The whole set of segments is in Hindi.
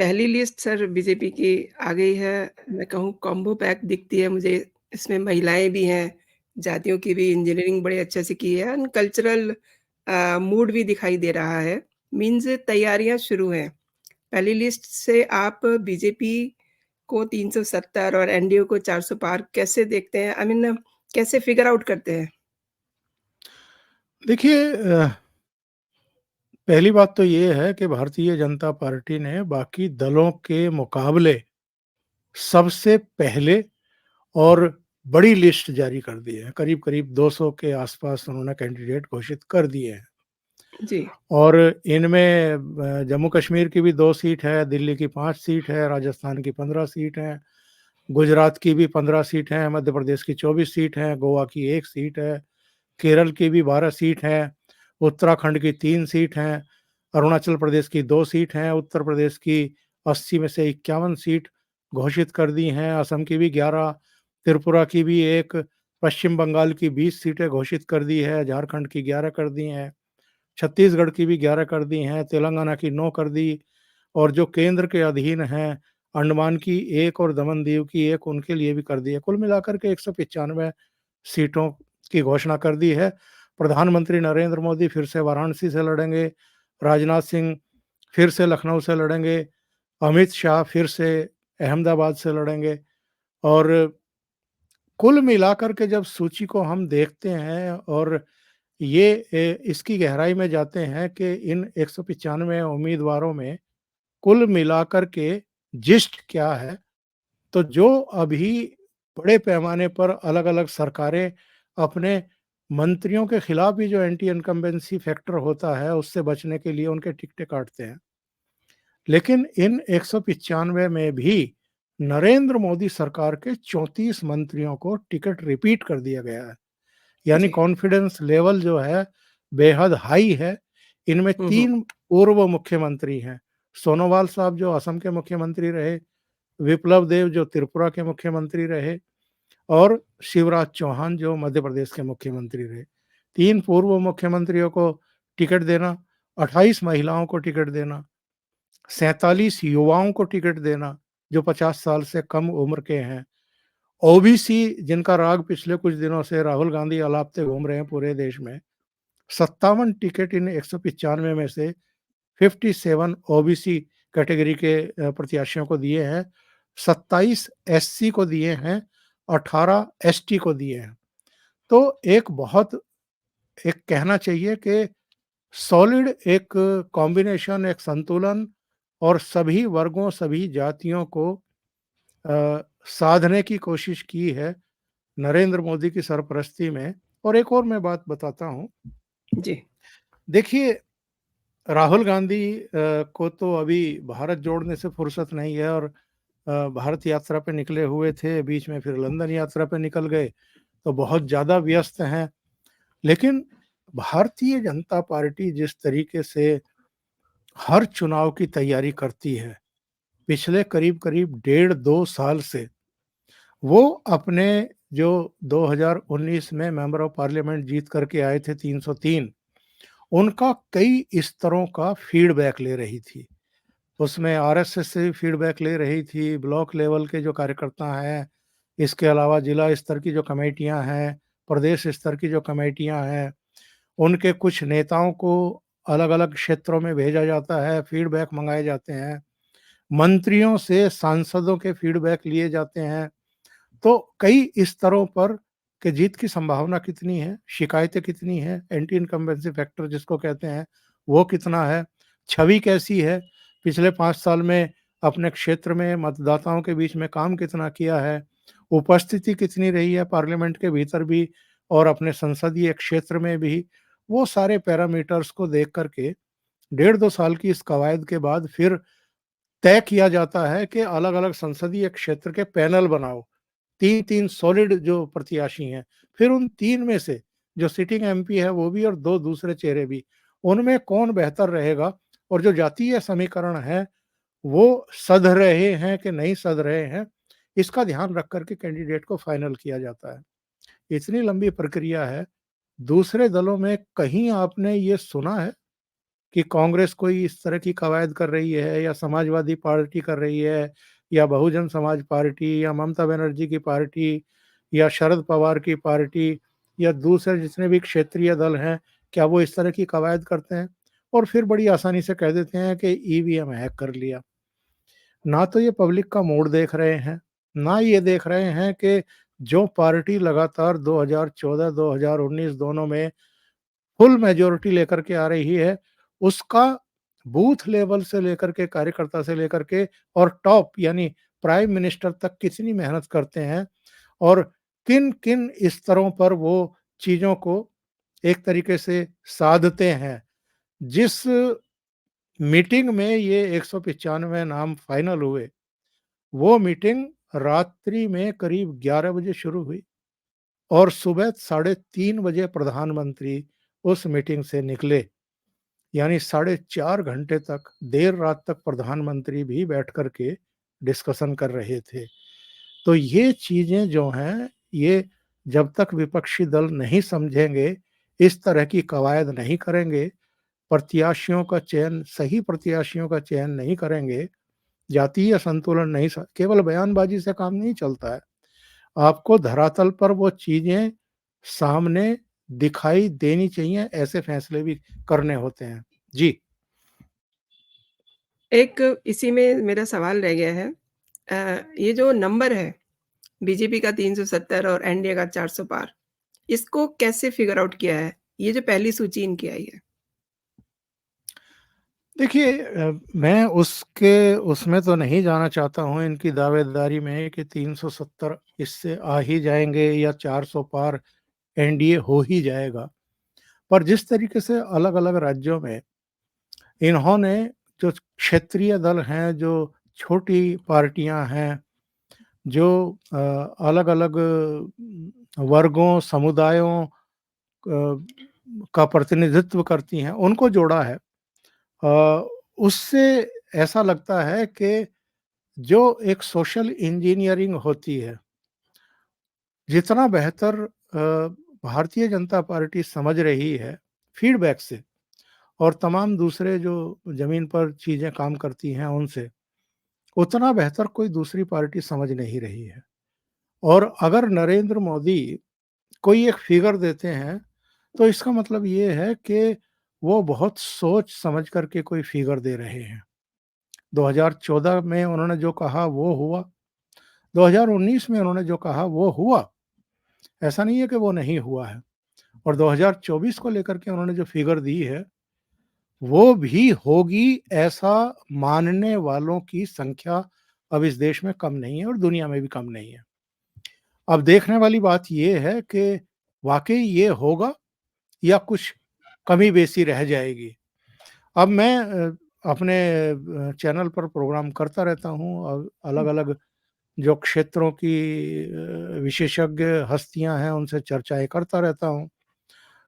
पहली लिस्ट सर बीजेपी की आ गई है। मैं कहूँ कॉम्बो पैक दिखती है मुझे। इसमें महिलाएँ भी हैं, जातियों की भी इंजीनियरिंग बड़े अच्छे से की है एंड कल्चरल मूड भी दिखाई दे रहा है। मीन्स तैयारियाँ शुरू हैं। पहली लिस्ट से आप बीजेपी को 370 और एनडीए को 400 पार कैसे देखते हैं? आई मीन कैसे फिगर आउट करते हैं? देखिए पहली बात तो ये है कि भारतीय जनता पार्टी ने बाकी दलों के मुकाबले सबसे पहले और बड़ी लिस्ट जारी कर दी है। करीब-करीब 200 के आसपास उन्होंने कैंडिडेट घोषित कर दिए हैं। जी। और इनमें जम्मू कश्मीर की भी 2 सीट है, दिल्ली की 5 सीट है, राजस्थान की 15 सीट है, गुजरात की भी 15 सीट है, मध्य प्रदेश की 24 सीट है, गोवा की 1 सीट है, केरल की भी 12 सीट हैं, उत्तराखंड की 3 सीट हैं, अरुणाचल प्रदेश की 2 सीट हैं, उत्तर प्रदेश की 80 में से 51 सीट घोषित कर दी हैं, असम की भी 11, त्रिपुरा की भी 1, पश्चिम बंगाल की 20 सीटें घोषित कर दी है, झारखंड की 11 कर दी हैं, छत्तीसगढ़ की भी 11 कर दी हैं, तेलंगाना की 9 कर दी और जो केंद्र के अधीन हैं, अंडमान की 1 और दमन दीव की 1 उनके लिए भी कर दी है। कुल मिलाकर के 195 सीटों की घोषणा कर दी है। प्रधानमंत्री नरेंद्र मोदी फिर से वाराणसी से लड़ेंगे, राजनाथ सिंह फिर से लखनऊ से लड़ेंगे, अमित शाह फिर से अहमदाबाद से लड़ेंगे और कुल मिलाकर के जब सूची को हम देखते हैं और ये इसकी गहराई में जाते हैं कि इन 195 उम्मीदवारों में कुल मिलाकर के जिस्ट क्या है, तो जो अभी बड़े पैमाने पर अलग-अलग सरकारें अपने मंत्रियों के खिलाफ भी जो एंटी इनकम्बेंसी फैक्टर होता है, उससे बचने के लिए उनके टिकटें काटते हैं। लेकिन इन 195 में भी नरेंद्र मोदी सरकार के 34 मंत्रियों को टिकट रिपीट कर दिया गया है। यानी जी। कॉन्फिडेंस लेवल जो है बेहद हाई है। इनमें हुँ, हुँ। 3 पूर्व मुख्यमंत्री हैं। सोनोवाल साहब जो असम के मुख्यमंत्री रहे, विप्लव देव जो त्रिपुरा के मुख्यमंत्री रहे और शिवराज चौहान जो मध्य प्रदेश के मुख्यमंत्री रहे। 3 पूर्व मुख्यमंत्रियों को टिकट देना, 28 महिलाओं को टिकट देना, 47 युवाओं को टिकट देना जो 50 साल से कम उम्र के हैं। ओबीसी जिनका राग पिछले कुछ दिनों से राहुल गांधी अलापते घूम रहे हैं पूरे देश में, 57 टिकट इन 195 में से 57 ओबीसी कैटेगरी के प्रत्याशियों को दिए हैं, 27 एससी को दिए हैं, 18 एसटी को दिए हैं। तो एक कहना चाहिए कि सॉलिड एक कॉम्बिनेशन, एक संतुलन और सभी वर्गों, सभी जातियों को साधने की कोशिश की है नरेंद्र मोदी की सरपरस्ती में। और एक और मैं बात बताता हूँ। जी। देखिए, राहुल गांधी को तो अभी भारत जोड़ने से फुर्सत नहीं है और भारत यात्रा पे निकले हुए थे, बीच में फिर लंदन यात्रा पे निकल गए, तो बहुत ज़्यादा व्यस्त हैं। लेकिन भारतीय जनता पार्टी जिस तरीके से हर चुनाव की तैयारी करती है, पिछले करीब-करीब डेढ़ 2 साल से, वो अपने जो 2019 में मेंबर ऑफ पार्लियामेंट जीत करके आए थे 303, उनका कई स्तरों का फीडबैक ले रही थी। उसमें आरएसएस से भी फीडबैक ले रही थी, ब्लॉक लेवल के जो कार्यकर्ता हैं, इसके अलावा जिला स्तर की जो कमेटियाँ हैं, प्रदेश स्तर की जो कमेटियाँ हैं, उनके कुछ नेताओं को अलग-अलग क्षेत्रों में भेजा जाता है, फीडबैक मँगाए जाते हैं, मंत्रियों से सांसदों के फीडबैक लिए जाते हैं। तो कई स्तरों पर कि जीत की संभावना कितनी है, शिकायतें कितनी हैं, एंटी इनकम्बेंसी फैक्टर जिसको कहते हैं, वो कितना है, छवि कैसी है, पिछले 5 साल में अपने क्षेत्र में मतदाताओं के बीच में काम कितना किया है, उपस्थिति कितनी रही है पार्लियामेंट के भीतर भी और अपने संसदीय क्षेत्र में भी, वो सारे पैरामीटर्स को देख कर के डेढ़ 2 साल की इस कवायद के बाद फिर तय किया जाता है कि अलग-अलग संसदीय क्षेत्र के पैनल बनाओ। 3-3 सॉलिड जो प्रत्याशी हैं, फिर उन 3 में से जो सिटिंग एमपी है वो भी और 2 दूसरे चेहरे भी, उनमें कौन बेहतर रहेगा और जो जातीय समीकरण है, वो सध रहे हैं कि नहीं सध रहे हैं, इसका ध्यान रख कर के कैंडिडेट को फाइनल किया जाता है। इतनी लंबी प्रक्रिया है, दूसरे दलों में कहीं आपने ये सुना है कि कांग्रेस कोई इस तरह की कवायद कर रही है या समाजवादी पार्टी कर रही है या बहुजन समाज पार्टी या ममता बनर्जी की पार्टी या शरद पवार की पार्टी या दूसरे जितने भी क्षेत्रीय दल हैं, क्या वो इस तरह की कवायद करते हैं? और फिर बड़ी आसानी से कह देते हैं कि ईवीएम हैक कर लिया। ना तो ये पब्लिक का मूड देख रहे हैं, ना ये देख रहे हैं कि जो पार्टी लगातार 2014, 2019 दोनों में फुल मेजॉरिटी लेकर के आ रही है, उसका बूथ लेवल से लेकर के कार्यकर्ता से लेकर के और टॉप यानी प्राइम मिनिस्टर तक कितनी मेहनत करते हैं और किन-किन स्तरों पर वो चीज़ों को एक तरीके से साधते हैं। जिस मीटिंग में ये 195 नाम फाइनल हुए, वो मीटिंग रात्रि में करीब 11 बजे शुरू हुई और सुबह साढ़े 3 बजे प्रधानमंत्री उस मीटिंग से निकले। यानी साढ़े 4 घंटे तक, देर रात तक प्रधानमंत्री भी बैठ कर के डिस्कशन कर रहे थे। तो ये चीज़ें जो हैं, ये जब तक विपक्षी दल नहीं समझेंगे, इस तरह की कवायद नहीं करेंगे, प्रत्याशियों का चयन सही प्रत्याशियों का चयन नहीं करेंगे, जातीय संतुलन नहीं स केवल बयानबाजी से काम नहीं चलता है। आपको धरातल पर वो चीज़ें सामने दिखाई देनी चाहिए, ऐसे फैसले भी करने होते हैं। जी। एक इसी में मेरा सवाल रह गया है। ये जो नंबर है, बीजेपी का 370 और एनडीए का 400 पार, इसको कैसे फिगर आउट किया है? ये जो पहली सूची इनकी आई है। देखिए मैं उसके उसमें तो नहीं जाना चाहता हूँ इनकी दावेदारी में कि 370 इससे आ ही जाएँगे या 400 पार एनडीए हो ही जाएगा। पर जिस तरीके से अलग-अलग राज्यों में इन्होंने जो क्षेत्रीय दल हैं, जो छोटी पार्टियाँ हैं, जो अलग-अलग वर्गों, समुदायों का प्रतिनिधित्व करती हैं, उनको जोड़ा है। उससे ऐसा लगता है कि जो एक सोशल इंजीनियरिंग होती है, जितना बेहतर भारतीय जनता पार्टी समझ रही है फीडबैक से और तमाम दूसरे जो ज़मीन पर चीज़ें काम करती हैं उनसे, उतना बेहतर कोई दूसरी पार्टी समझ नहीं रही है। और अगर नरेंद्र मोदी कोई एक फिगर देते हैं, तो इसका मतलब ये है कि वो बहुत सोच समझ कर के कोई फिगर दे रहे हैं। 2014 में उन्होंने जो कहा वो हुआ, 2019 में उन्होंने जो कहा वो हुआ, ऐसा नहीं है कि वो नहीं हुआ है। और 2024 को लेकर के उन्होंने जो फिगर दी है, वो भी होगी ऐसा मानने वालों की संख्या अब इस देश में कम नहीं है और दुनिया में भी कम नहीं है। अब देखने वाली बात ये है कि वाक़ई ये होगा या कुछ कमी-बेशी रह जाएगी। अब मैं अपने चैनल पर प्रोग्राम करता रहता हूँ और अलग-अलग जो क्षेत्रों की विशेषज्ञ हस्तियाँ हैं, उनसे चर्चाएँ करता रहता हूँ।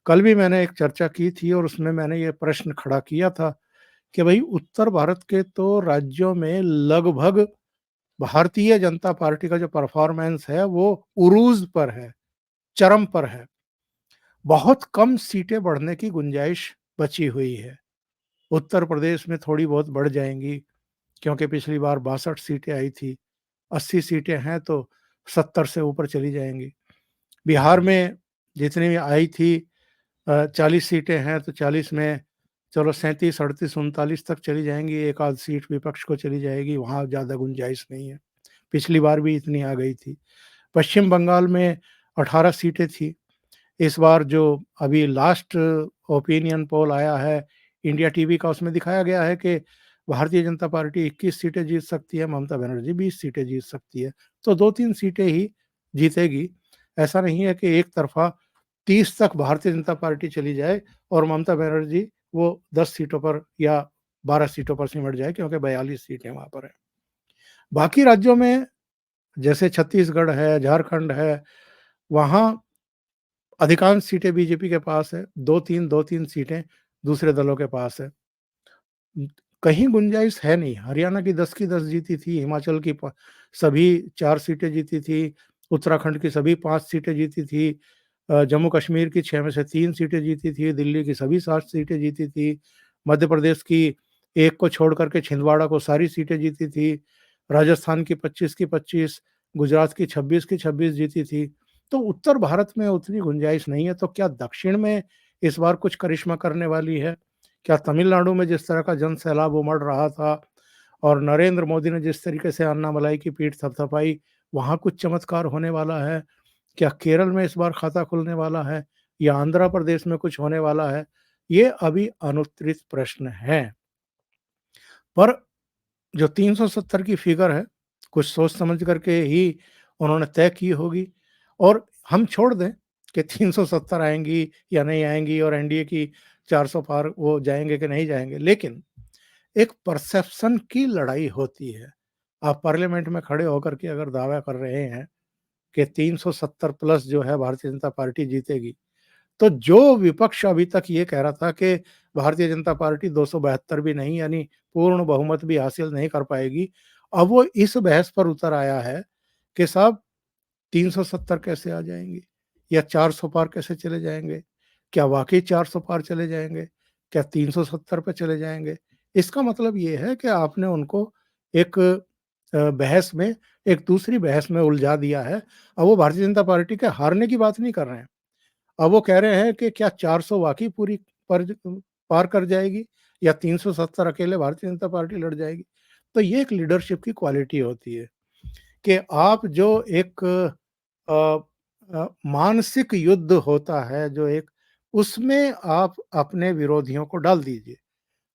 कल भी मैंने एक चर्चा की थी और उसमें मैंने ये प्रश्न खड़ा किया था कि भई उत्तर भारत के तो राज्यों में लगभग भारतीय जनता पार्टी का जो परफ़ॉर्मेंस है, वो उरूज़ पर है, चरम पर है। बहुत कम सीटें बढ़ने की गुंजाइश बची हुई है। उत्तर प्रदेश में थोड़ी बहुत बढ़ जाएँगी, क्योंकि पिछली बार 62 सीटें आई थी, 80 सीटें हैं तो 70 से ऊपर चली जाएँगी। बिहार में जितनी भी आई थी 40 सीटें हैं तो 40 में चलो 37, 38, 39 तक चली जाएँगी, एक आध सीट विपक्ष को चली जाएगी, वहाँ ज़्यादा गुंजाइश नहीं है। पिछली बार भी इतनी आ गई थी। पश्चिम बंगाल में 18 सीटें थी। इस बार जो अभी लास्ट ओपिनियन पोल आया है इंडिया टीवी का, उसमें दिखाया गया है कि भारतीय जनता पार्टी 21 सीटें जीत सकती है, ममता बनर्जी 20 सीटें जीत सकती है। तो 2-3 सीटें ही जीतेगी। ऐसा नहीं है कि एक तरफ़ा 30 तक भारतीय जनता पार्टी चली जाए और ममता बनर्जी वो 10 सीटों पर या 12 सीटों पर सिमट जाए, क्योंकि 42 सीटें वहाँ पर हैं। बाकी राज्यों में जैसे छत्तीसगढ़ है, झारखंड है, वहाँ अधिकांश सीटें बीजेपी के पास है, 2-3 सीटें दूसरे दलों के पास है। कहीं गुंजाइश है नहीं। हरियाणा की 10 जीती थी, हिमाचल की प सभी 4 सीटें जीती थी, उत्तराखंड की सभी 5 सीटें जीती थी, जम्मू कश्मीर की 6 में से 3 सीटें जीती थी, दिल्ली की सभी 7 सीटें जीती थी, मध्य प्रदेश की 1 को छोड़ कर के छिंदवाड़ा को सारी सीटें जीती थी, राजस्थान की 25, गुजरात की 26 जीती थी। तो उत्तर भारत में उतनी गुंजाइश नहीं है, तो क्या दक्षिण में इस बार कुछ करिश्मा करने वाली है? क्या तमिलनाडु में जिस तरह का जन सैलाब उमड़ रहा था और नरेंद्र मोदी ने जिस तरीके से अन्नामलाई की पीठ थपथपाई, वहाँ कुछ चमत्कार होने वाला है? क्या केरल में इस बार खाता खुलने वाला है या आंध्र प्रदेश में कुछ होने वाला है? ये अभी अनुत्तरित प्रश्न हैं। पर जो 370 की फिगर है, कुछ सोच समझ करके ही उन्होंने तय की होगी और हम छोड़ दें कि 370 आएँगी या नहीं आएँगी और एनडीए की 400 पार वो जाएँगे कि नहीं जाएँगे। लेकिन एक परसेप्शन की लड़ाई होती है। आप पार्लियामेंट में खड़े होकर के अगर दावा कर रहे हैं कि 370 प्लस जो है भारतीय जनता पार्टी जीतेगी, तो जो विपक्ष अभी तक ये कह रहा था कि भारतीय जनता पार्टी 272 भी नहीं यानी पूर्ण बहुमत भी हासिल नहीं कर पाएगी, अब वो इस बहस पर उतर आया है कि साहब 370 कैसे आ जाएँगी या 400 पार कैसे चले जाएँगे? क्या वाक़ई 400 पार चले जाएँगे? क्या 370 पे चले जाएँगे? इसका मतलब ये है कि आपने उनको एक बहस में एक दूसरी बहस में उलझा दिया है। अब वो भारतीय जनता पार्टी के हारने की बात नहीं कर रहे हैं। अब वो कह रहे हैं कि क्या 400 वाक़ई पूरी पर पार कर जाएगी या 370 अकेले भारतीय जनता पार्टी लड़ जाएगी? तो ये एक लीडरशिप की क्वालिटी होती है कि आप जो एक अ मानसिक युद्ध होता है जो एक, उसमें आप अपने विरोधियों को डाल दीजिए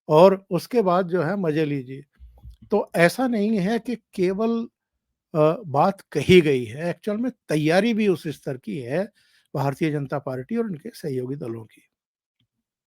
और उसके बाद जो है मज़े लीजिए। तो ऐसा नहीं है कि केवल बात कही गई है, एक्चुअल में तैयारी भी उस स्तर की है भारतीय जनता पार्टी और उनके सहयोगी दलों की।